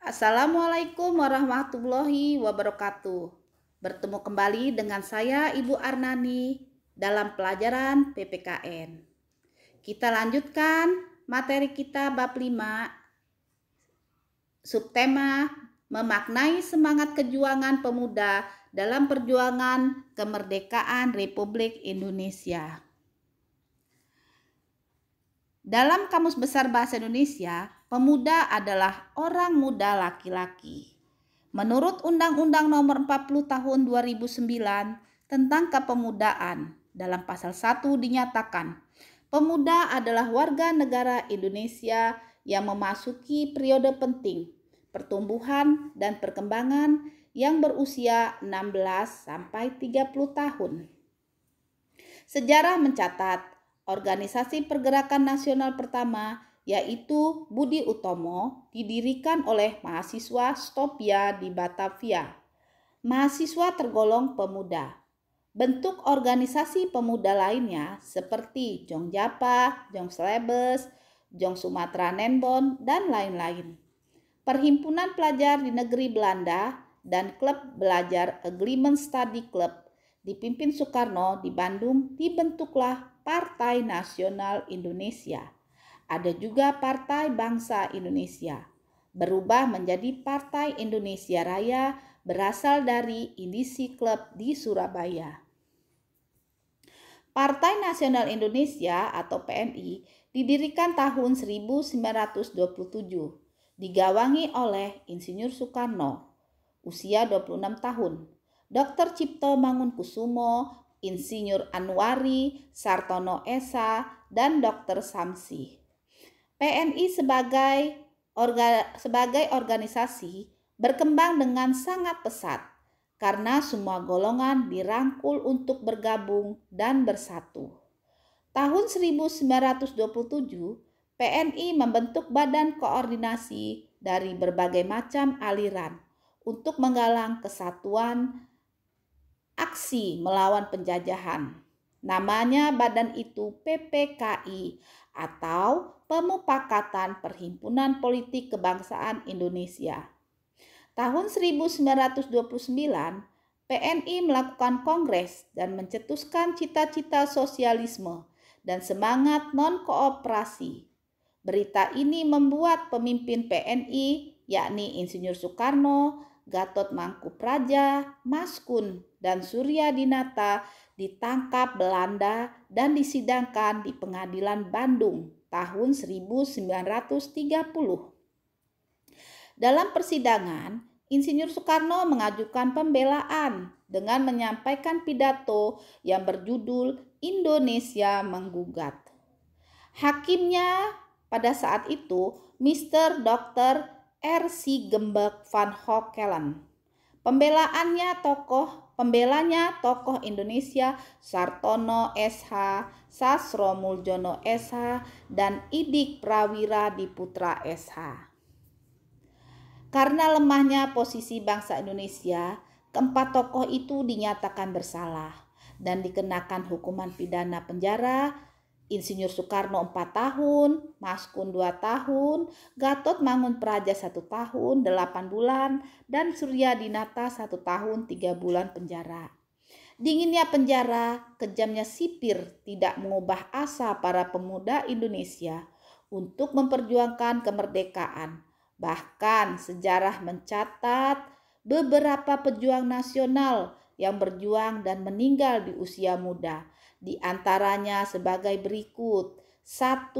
Assalamualaikum warahmatullahi wabarakatuh. Bertemu kembali dengan saya Ibu Arnani dalam pelajaran PPKN. Kita lanjutkan materi kita bab 5, subtema memaknai semangat kejuangan pemuda dalam perjuangan kemerdekaan Republik Indonesia. Dalam Kamus Besar Bahasa Indonesia, pemuda adalah orang muda laki-laki. Menurut Undang-Undang Nomor 40 Tahun 2009 tentang Kepemudaan, dalam pasal 1 dinyatakan, pemuda adalah warga negara Indonesia yang memasuki periode penting pertumbuhan dan perkembangan yang berusia 16 sampai 30 tahun. Sejarah mencatat organisasi pergerakan nasional pertama, yaitu Budi Utomo, didirikan oleh mahasiswa Stopia di Batavia. Mahasiswa tergolong pemuda. Bentuk organisasi pemuda lainnya seperti Jong Japa, Jong Slebes, Jong Sumatera Nenbon, dan lain-lain. Perhimpunan pelajar di negeri Belanda dan klub belajar Agreement Study Club dipimpin Soekarno di Bandung dibentuklah Partai Nasional Indonesia. Ada juga Partai Bangsa Indonesia. Berubah menjadi Partai Indonesia Raya berasal dari Indisi Klub di Surabaya. Partai Nasional Indonesia atau PNI didirikan tahun 1927. Digawangi oleh Insinyur Soekarno, usia 26 tahun. Dr. Cipto Mangunkusumo, Insinyur Anwari, Sartono Esa, dan Dr. Samsi. PNI sebagai organisasi berkembang dengan sangat pesat karena semua golongan dirangkul untuk bergabung dan bersatu. Tahun 1927, PNI membentuk badan koordinasi dari berbagai macam aliran untuk menggalang kesatuan aksi melawan penjajahan. Namanya badan itu PPKI atau Pemupakatan Perhimpunan Politik Kebangsaan Indonesia. Tahun 1929, PNI melakukan kongres dan mencetuskan cita-cita sosialisme dan semangat non-kooperasi. Berita ini membuat pemimpin PNI yakni Insinyur Soekarno, Gatot Mangkupraja, Maskun, dan Surya Dinata ditangkap Belanda dan disidangkan di Pengadilan Bandung tahun 1930. Dalam persidangan, Insinyur Soekarno mengajukan pembelaan dengan menyampaikan pidato yang berjudul Indonesia Menggugat. Hakimnya pada saat itu Mr. Dr. R.C. Gembek van Hoekelen. Pembelanya tokoh Indonesia Sartono S.H., Sasro Muljono S.H., dan Idik Prawira Diputra S.H. Karena lemahnya posisi bangsa Indonesia, keempat tokoh itu dinyatakan bersalah dan dikenakan hukuman pidana penjara. Insinyur Soekarno 4 tahun, Maskun 2 tahun, Gatot Mangunpraja 1 tahun 8 bulan, dan Surya Dinata 1 tahun 3 bulan penjara. Dinginnya penjara, kejamnya sipir tidak mengubah asa para pemuda Indonesia untuk memperjuangkan kemerdekaan. Bahkan sejarah mencatat beberapa pejuang nasional yang berjuang dan meninggal di usia muda. Di antaranya sebagai berikut: 1.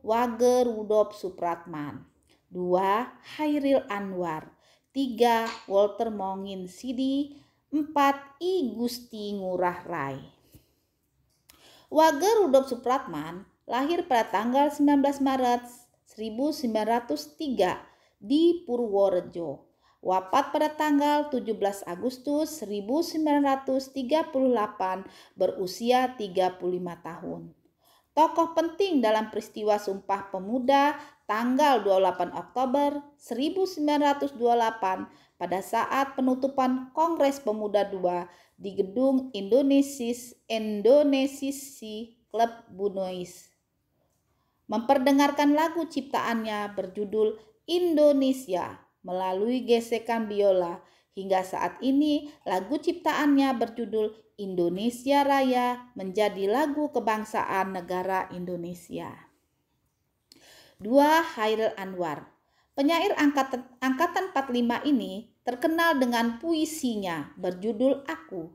Wage Rudolf Supratman, 2. Hairil Anwar, 3. Walter Mongin Sidi, 4. I Gusti Ngurah Rai. Wage Rudolf Supratman lahir pada tanggal 19 Maret 1903 di Purworejo. Wafat pada tanggal 17 Agustus 1938 berusia 35 tahun. Tokoh penting dalam peristiwa Sumpah Pemuda tanggal 28 Oktober 1928 pada saat penutupan Kongres Pemuda II di gedung Indonesisi Club Bunois. Memperdengarkan lagu ciptaannya berjudul Indonesia melalui gesekan biola. Hingga saat ini lagu ciptaannya berjudul Indonesia Raya menjadi lagu kebangsaan negara Indonesia. 2. Chairil Anwar. Penyair angkatan 45 ini terkenal dengan puisinya berjudul Aku.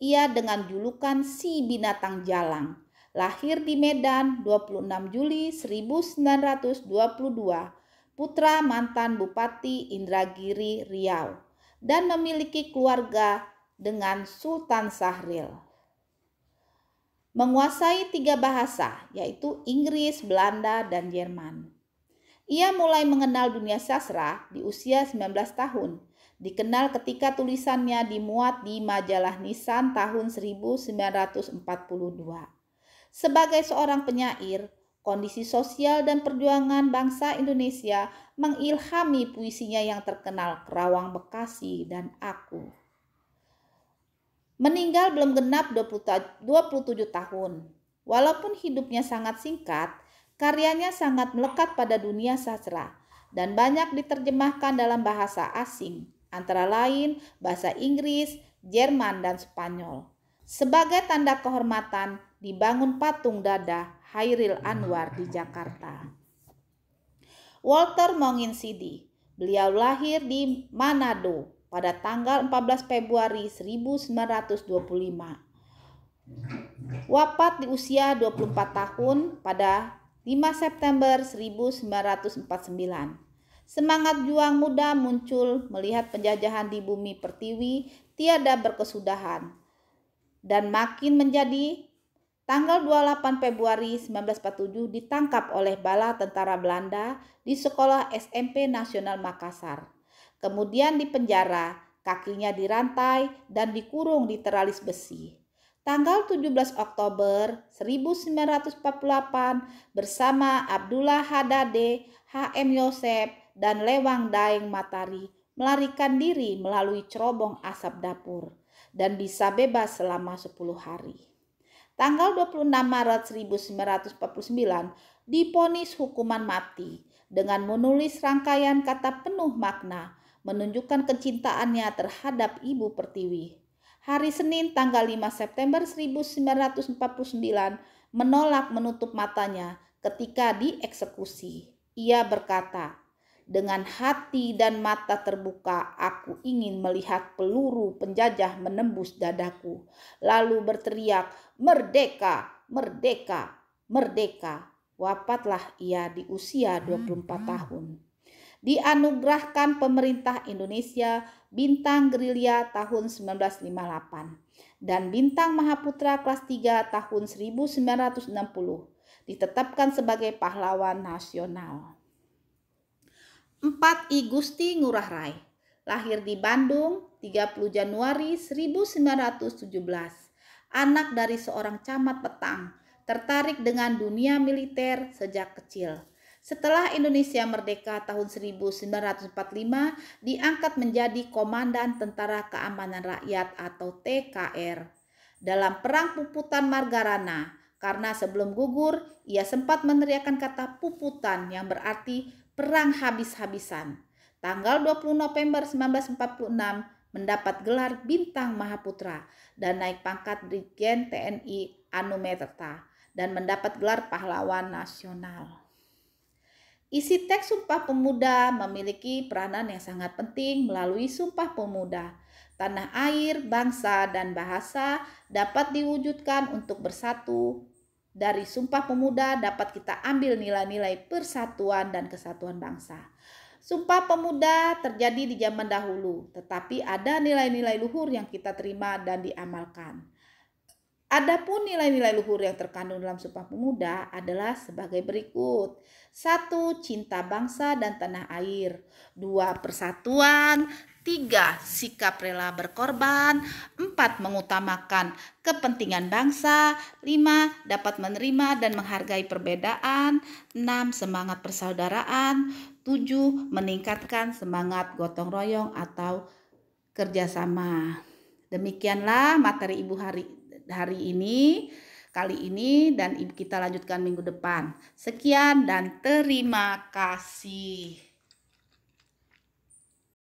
Ia dengan julukan Si Binatang Jalang. Lahir di Medan 26 Juli 1922, putra mantan Bupati Indragiri Riau, dan memiliki keluarga dengan Sultan Syahrir. Menguasai 3 bahasa, yaitu Inggris, Belanda, dan Jerman. Ia mulai mengenal dunia sastra di usia 19 tahun. Dikenal ketika tulisannya dimuat di majalah Nisan tahun 1942. Sebagai seorang penyair, kondisi sosial dan perjuangan bangsa Indonesia mengilhami puisinya yang terkenal Kerawang Bekasi dan Aku. Meninggal belum genap 27 tahun. Walaupun hidupnya sangat singkat, karyanya sangat melekat pada dunia sastra dan banyak diterjemahkan dalam bahasa asing, antara lain bahasa Inggris, Jerman, dan Spanyol. Sebagai tanda kehormatan, dibangun patung dada Chairil Anwar di Jakarta. Walter Monginsidi. Beliau lahir di Manado pada tanggal 14 Februari 1925. Wafat di usia 24 tahun pada 5 September 1949. Semangat juang muda muncul melihat penjajahan di bumi pertiwi tiada berkesudahan dan makin menjadi. Tanggal 28 Februari 1947 ditangkap oleh bala tentara Belanda di Sekolah SMP Nasional Makassar. Kemudian dipenjara, kakinya dirantai dan dikurung di teralis besi. Tanggal 17 Oktober 1948 bersama Abdullah Hadade, H.M. Yosep, dan Lewang Daeng Matari melarikan diri melalui cerobong asap dapur dan bisa bebas selama 10 hari. Tanggal 26 Maret 1949 divonis hukuman mati dengan menulis rangkaian kata penuh makna menunjukkan kecintaannya terhadap Ibu Pertiwi. Hari Senin tanggal 5 September 1949 menolak menutup matanya ketika dieksekusi. Ia berkata, "Dengan hati dan mata terbuka aku ingin melihat peluru penjajah menembus dadaku." Lalu berteriak, "Merdeka, merdeka, merdeka." Wafatlah ia di usia 24 tahun. Dianugerahkan pemerintah Indonesia Bintang Gerilya tahun 1958 dan Bintang Mahaputra kelas 3 tahun 1960. Ditetapkan sebagai pahlawan nasional. 4. I Gusti Ngurah Rai. Lahir di Bandung 30 Januari 1917. Anak dari seorang camat petang, tertarik dengan dunia militer sejak kecil. Setelah Indonesia merdeka tahun 1945, diangkat menjadi Komandan Tentara Keamanan Rakyat atau TKR dalam Perang Puputan Margarana. Karena sebelum gugur, ia sempat meneriakkan kata puputan yang berarti perang habis-habisan. Tanggal 20 November 1946 mendapat gelar Bintang Mahaputra dan naik pangkat Brigjen TNI Anumerta dan mendapat gelar Pahlawan Nasional. Isi teks Sumpah Pemuda memiliki peranan yang sangat penting. Melalui Sumpah Pemuda, tanah air, bangsa, dan bahasa dapat diwujudkan untuk bersatu. Dari Sumpah Pemuda dapat kita ambil nilai-nilai persatuan dan kesatuan bangsa. Sumpah Pemuda terjadi di zaman dahulu, tetapi ada nilai-nilai luhur yang kita terima dan diamalkan. Adapun nilai-nilai luhur yang terkandung dalam Sumpah Pemuda adalah sebagai berikut. 1. Cinta bangsa dan tanah air. 2. Persatuan. 3. Sikap rela berkorban. 4. Mengutamakan kepentingan bangsa. 5. Dapat menerima dan menghargai perbedaan. 6. Semangat persaudaraan. 7. Meningkatkan semangat gotong royong atau kerjasama. Demikianlah materi Ibu kali ini dan kita lanjutkan minggu depan. Sekian dan terima kasih.